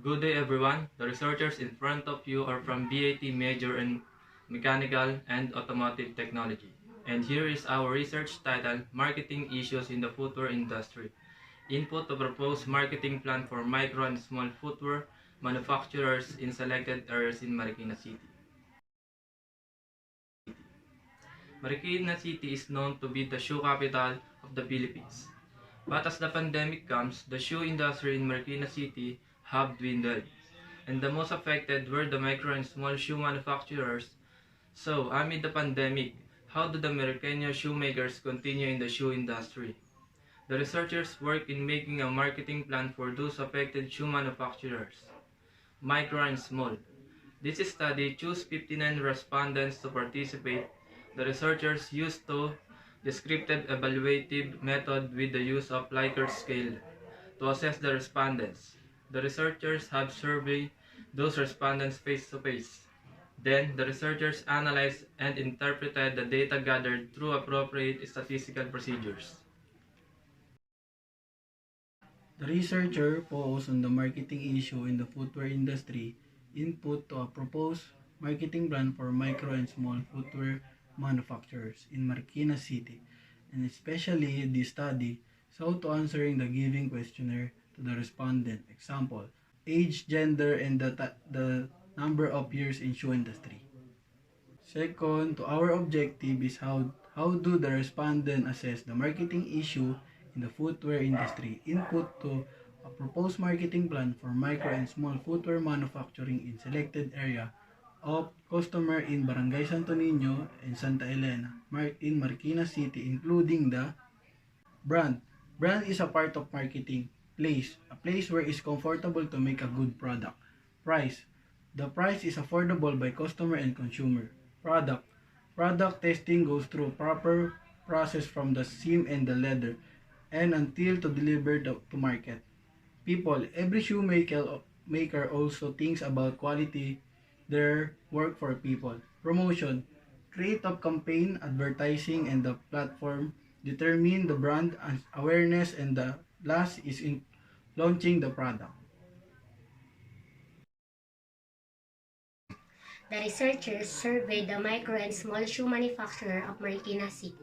Good day everyone. The researchers in front of you are from BAT major in Mechanical and Automotive Technology. And here is our research titled Marketing Issues in the Footwear Industry. Input to proposed marketing plan for micro and small footwear manufacturers in selected areas in Marikina City. Marikina City is known to be the shoe capital of the Philippines. But as the pandemic comes, the shoe industry in Marikina City have dwindled, and the most affected were the micro and small shoe manufacturers. So, amid the pandemic, how do the Marikina shoemakers continue in the shoe industry? The researchers work in making a marketing plan for those affected shoe manufacturers, micro and small. This study chose 59 respondents to participate. The researchers used a descriptive evaluative method with the use of Likert scale to assess the respondents. The researchers have surveyed those respondents face-to-face. Then, the researchers analyzed and interpreted the data gathered through appropriate statistical procedures. The researcher focused on the marketing issue in the footwear industry, input to a proposed marketing plan for micro and small footwear manufacturers in Marikina City, and especially this study sought to answering the giving questionnaire to the respondent. Example, age, gender, and the number of years in shoe industry. Second, to our objective is how do the respondent assess the marketing issue in the footwear industry. Input to a proposed marketing plan for micro and small footwear manufacturing in selected area of customer in Barangay Santo Niño and Santa Elena in Marikina City, including the brand. Brand is a part of marketing. Place, a place where it's comfortable to make a good product. Price, the price is affordable by customer and consumer. Product, product testing goes through proper process from the seam and the leather and until to deliver to market. People, every shoemaker also thinks about quality, their work for people. Promotion, creative campaign, advertising, and the platform determine the brand awareness, and the last is in launching the product. The researchers surveyed the micro and small shoe manufacturer of Marikina City,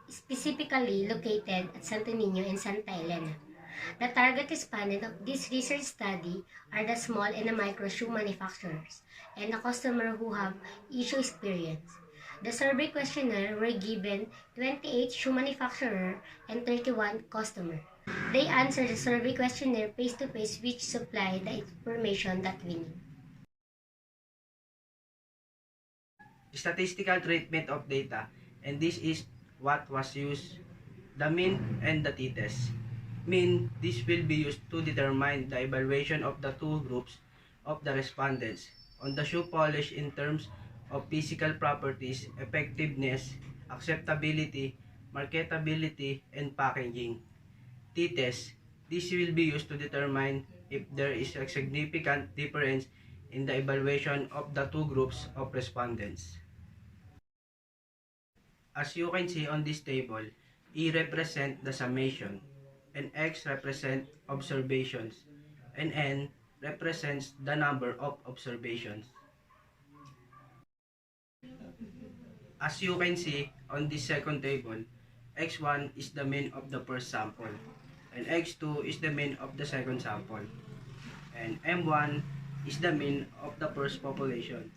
specifically located at Santo Niño and Santa Elena. The target respondent of this research study are the small and the micro shoe manufacturers and the customer who have issue experience. The survey questionnaire were given 28 shoe manufacturer and 31 customer. They answered the survey questionnaire face-to-face, which supplied the information that we need. Statistical treatment of data, and this is what was used, the mean and the t-test. Mean, this will be used to determine the evaluation of the two groups of the respondents on the shoe polish in terms of physical properties, effectiveness, acceptability, marketability, and packaging. T-test, this will be used to determine if there is a significant difference in the evaluation of the two groups of respondents. As you can see on this table, E represent the summation, and X represent observations, and N represents the number of observations. As you can see on this second table, X1 is the mean of the first sample, and X2 is the mean of the second sample, and M1 is the mean of the first population.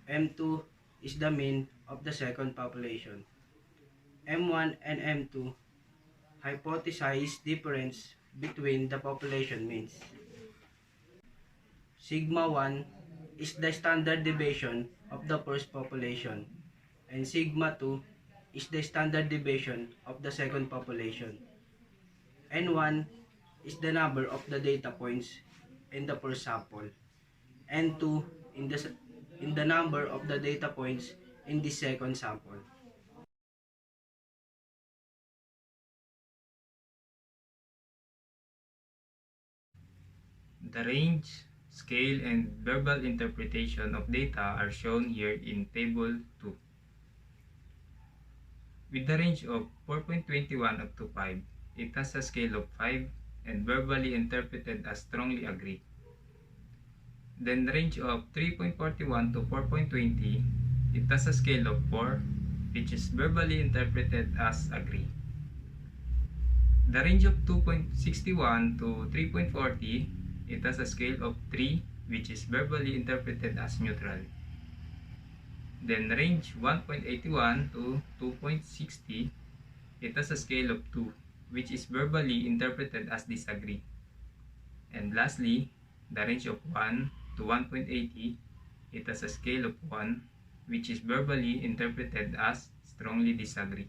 M2 is the mean of the second population. M1 and M2 hypothesize difference between the population means. Sigma 1 is the standard deviation of the first population, and Sigma 2 is the standard deviation of the second population. N1 is the number of the data points in the first sample. N2 in the number of the data points in the second sample. The range, scale, and verbal interpretation of data are shown here in Table 2. With the range of 4.21 up to 5, it has a scale of 5 and verbally interpreted as strongly agree. Then the range of 3.41 to 4.20, it has a scale of 4, which is verbally interpreted as agree. The range of 2.61 to 3.40, it has a scale of 3, which is verbally interpreted as neutral. Then range 1.81 to 2.60, it has a scale of 2, which is verbally interpreted as disagree. And lastly, the range of 1 to 1.80, it has a scale of 1, which is verbally interpreted as strongly disagree.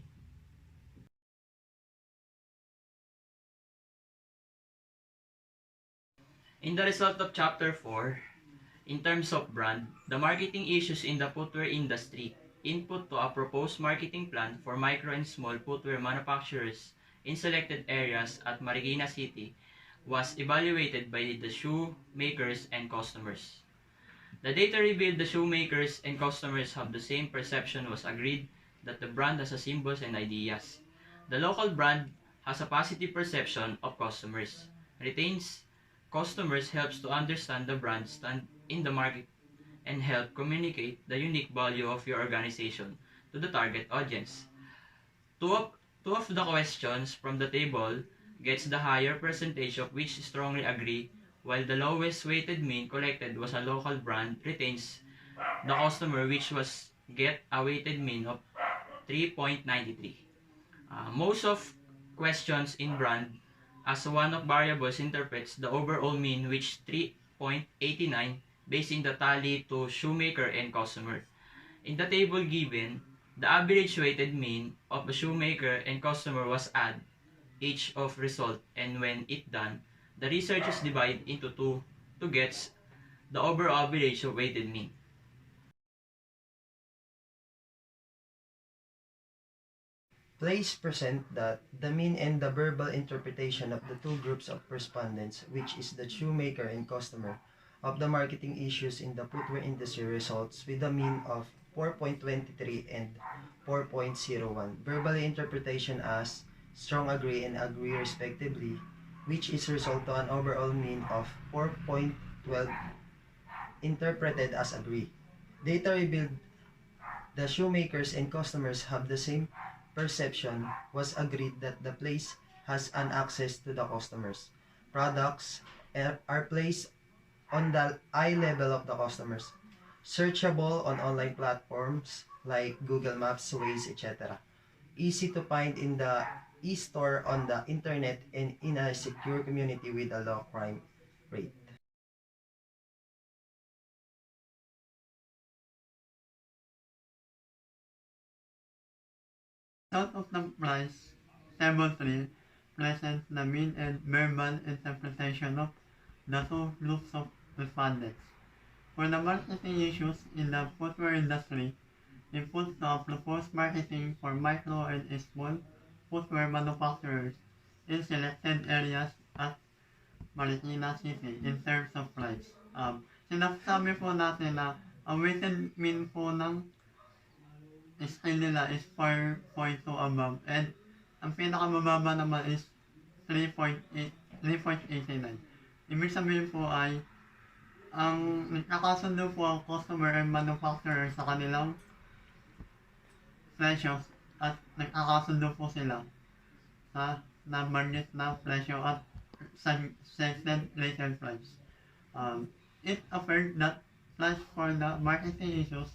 In the result of Chapter 4, in terms of brand, the marketing issues in the footwear industry, input to a proposed marketing plan for micro and small footwear manufacturers in selected areas at Marikina City was evaluated by the shoemakers and customers. The data revealed the shoemakers and customers have the same perception was agreed that the brand has a symbols and ideas. The local brand has a positive perception of customers, retains customers, helps to understand the brand stand in the market, and help communicate the unique value of your organization to the target audience. Two of the questions from the table gets the higher percentage of which strongly agree, while the lowest weighted mean collected was a local brand retains the customer, which was get a weighted mean of 3.93. Most of questions in brand as one of variables interprets the overall mean, which 3.89, basing the tally to shoemaker and customer. In the table given, the average weighted mean of the shoemaker and customer was add each of result, and when it done, the researchers divide into two to get the overall average of weighted mean. Place present that the mean and the verbal interpretation of the two groups of respondents, which is the shoemaker and customer, of the marketing issues in the footwear industry results with a mean of 4.23 and 4.01. Verbally interpretation as strong agree and agree respectively, which is result to an overall mean of 4.12 interpreted as agree. Data revealed the shoemakers and customers have the same perception, was agreed that the place has an access to the customers. Products are placed on the eye level of the customers, searchable on online platforms like Google Maps, Waze, etc. Easy to find in the e-store on the internet and in a secure community with a low crime rate. Out of the price, table 3 presents the mean and verbal interpretation of the two groups of respondents. For the marketing issues in the footwear industry, input to a proposed marketing for micro and small footwear manufacturers in selected areas at Marikina City in terms of price. Sinasabi po natin na ang weighted mean po ng scale nila is 4.2 above, and ang pinakamababa naman is 3.89. Ibig sabihin po ay ang nagkakasundo po ang customer and manufacturer sa kanilang presyo at nagkakasundo po sila sa na-market na presyo at set retail price. It appeared that price for the marketing issues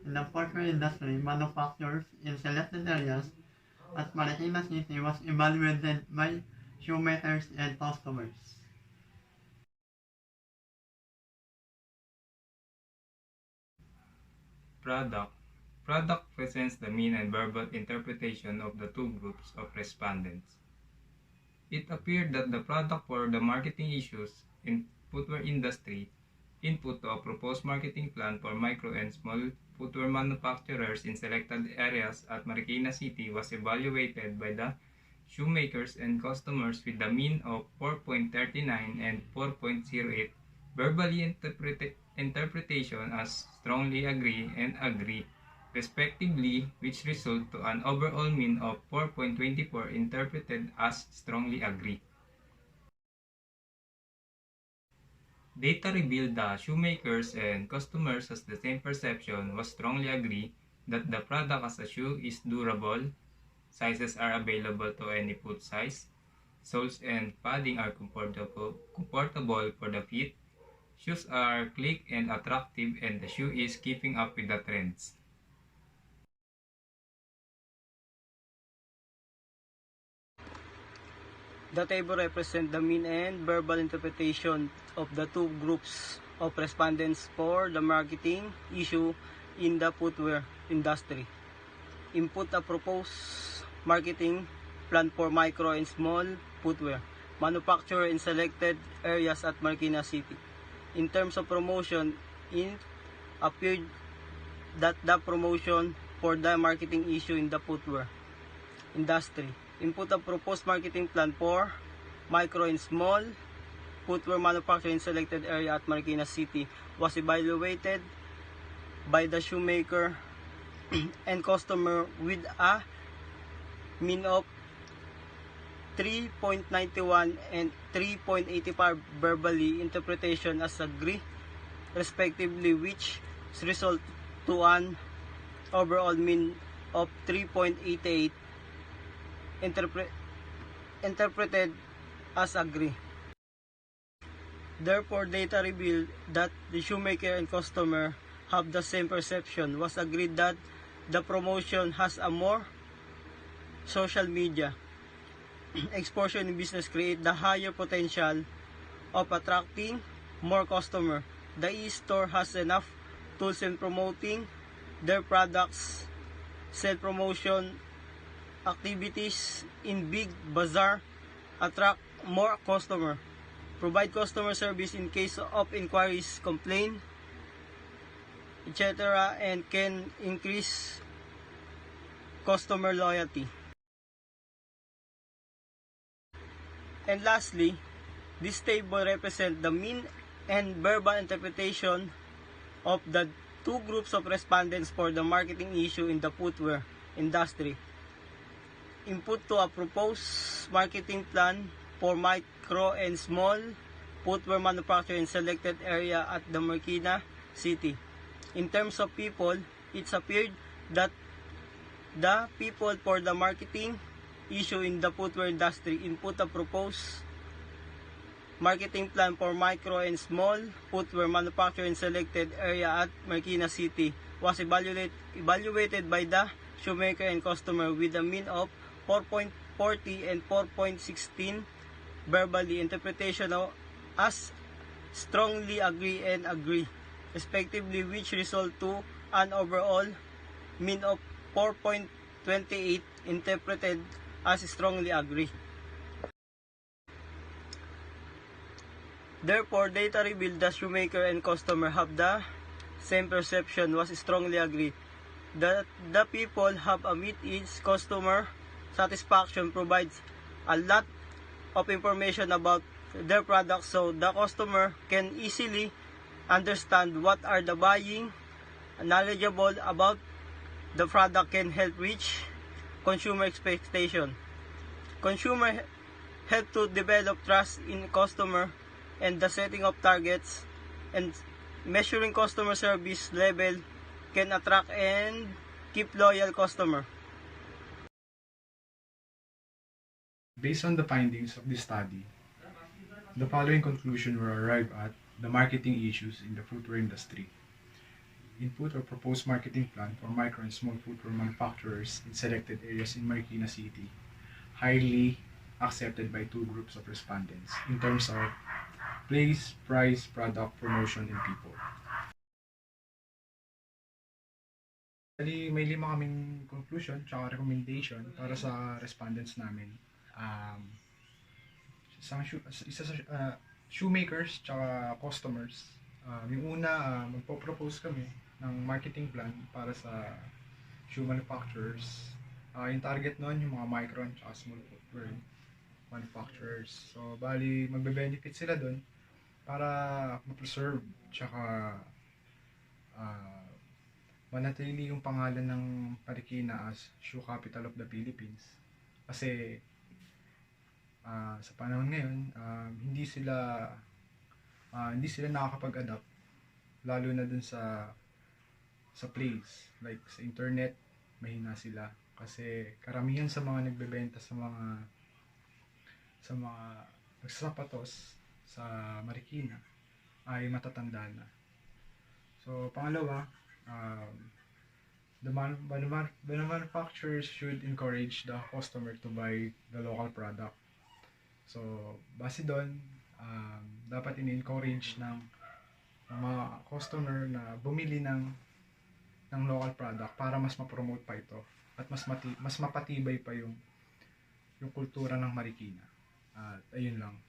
in the footwear industry manufacturers in selected areas at Marikina City was evaluated by shoemakers and customers. Product presents the mean and verbal interpretation of the two groups of respondents. It appeared that the product for the marketing issues in footwear industry, input to a proposed marketing plan for micro and small footwear manufacturers in selected areas at Marikina City was evaluated by the shoemakers and customers with the mean of 4.39 and 4.08, verbally interpretation as strongly agree and agree, respectively, which result to an overall mean of 4.24 interpreted as strongly agree. Data revealed that shoemakers and customers has the same perception was strongly agree that the product as a shoe is durable, sizes are available to any foot size, soles and padding are comfortable for the feet, shoes are sleek and attractive, and the shoe is keeping up with the trends. The table represents the mean and verbal interpretation of the two groups of respondents for the marketing issue in the footwear industry. Input a proposed marketing plan for micro and small footwear manufacturer in selected areas at Marikina City. In terms of promotion, it appeared that the promotion for the marketing issue in the footwear industry. Input a proposed marketing plan for micro and small footwear manufacturer in selected area at Marikina City was evaluated by the shoemaker and customer with a mean of 3.91 and 3.85 verbally interpretation as agree respectively, which result to an overall mean of 3.88 interpreted as agree. Therefore, data revealed that the shoemaker and customer have the same perception. Was agreed that the promotion has a more social media exposure in business create the higher potential of attracting more customer. The e-store has enough tools in promoting their products, self-promotion activities in big bazaar, attract more customer, provide customer service in case of inquiries, complaint, etc., and can increase customer loyalty. And lastly, this table represents the mean and verbal interpretation of the two groups of respondents for the marketing issue in the footwear industry. Input to a proposed marketing plan for micro and small footwear manufacturer in selected area at the Marikina City. In terms of people, it's appeared that the people for the marketing issue in the footwear industry input a proposed marketing plan for micro and small footwear manufacturer in selected area at Marikina City was evaluated by the shoemaker and customer with a mean of 4.40 and 4.16 verbally interpretation as strongly agree and agree respectively, which result to an overall mean of 4.28 interpreted as strongly agree. Therefore, data revealed the shoemaker and customer have the same perception was strongly agree that the people have a meet its customer satisfaction provides a lot of information about their products, so the customer can easily understand what are the buying, knowledgeable about the product can help reach consumer expectation. Consumer help to develop trust in customer and the setting of targets and measuring customer service level can attract and keep loyal customer. Based on the findings of this study, the following conclusion were arrived at the marketing issues in the footwear industry. Input or proposed marketing plan for micro and small footwear manufacturers in selected areas in Marikina City, highly accepted by two groups of respondents in terms of place, price, product, promotion, and people. Bali, may 5 kaming conclusion tsaka recommendation para sa respondents namin. Shoemakers tsaka customers. Yung una, magpo-propose kami ng marketing plan para sa shoe manufacturers. Yung target nun, yung mga micro and small footwear manufacturers. So, bali, magbe-benefit sila dun para ma-preserve tsaka manatili yung pangalan ng Marikina as Shoe Capital of the Philippines. Kasi sa panahon ngayon, hindi sila hindi sila nakakapag-adapt, lalo na dun sa place, like sa internet, mahina sila kasi karamihan sa mga nagbebenta sa mga nagsasapatos sa Marikina ay matatanda na. So pangalawa, the manufacturers should encourage the customer to buy the local product. So base doon, dapat in-encourage ng mga customer na bumili ng local product para mas ma-promote pa ito at mas mapatibay pa yung kultura ng Marikina. At ayun lang.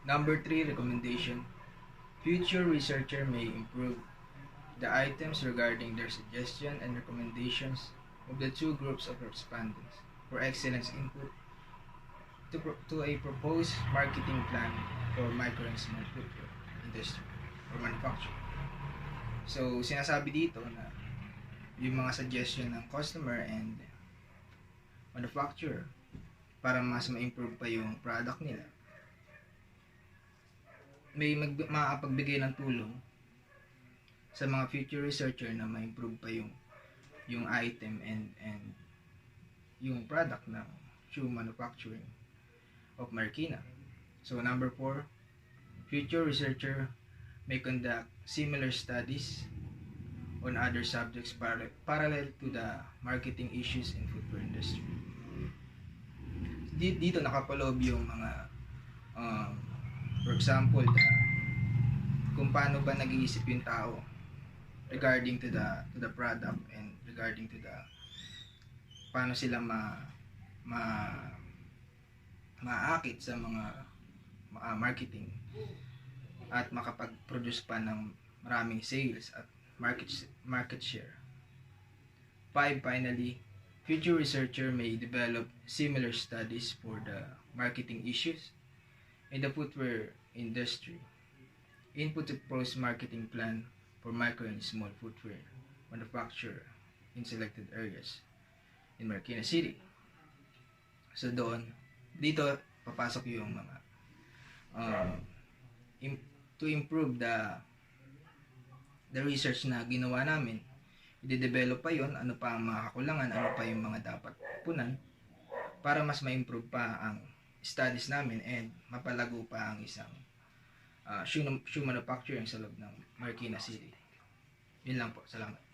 Number 3 recommendation. Future researcher may improve the items regarding their suggestion and recommendations of the two groups of respondents for excellence input to a proposed marketing plan for micro and small footwear industry or manufacturing. So, sinasabi dito na yung mga suggestion ng customer and manufacturer para mas ma-improve pa yung product nila, may makapagbigay ng tulong sa mga future researcher na ma-improve pa yung item and yung product ng shoe manufacturing of Marikina. So number 4, future researcher may conduct similar studies on other subjects parallel to the marketing issues in footwear industry. Dito nakapaloob yung mga for example, kung paano ba nag-iisip yung tao regarding to the product and regarding to the paano sila maakit sa mga marketing at makapag-produce pa ng maraming sales at market share. 5. Finally, future researcher may develop similar studies for the marketing issues in the footwear industry. Input to propose marketing plan for micro and small footwear manufacturer in selected areas in Marikina City. So dito papasok yung mga to improve the research na ginawa namin. I-develop pa yon, ano pa ang mga kakulangan, ano pa yung mga dapat punan para mas ma-improve pa ang studies namin and mapalago pa ang isang shoe manufacturing sa loob ng Marikina City. Yun lang po. Salamat.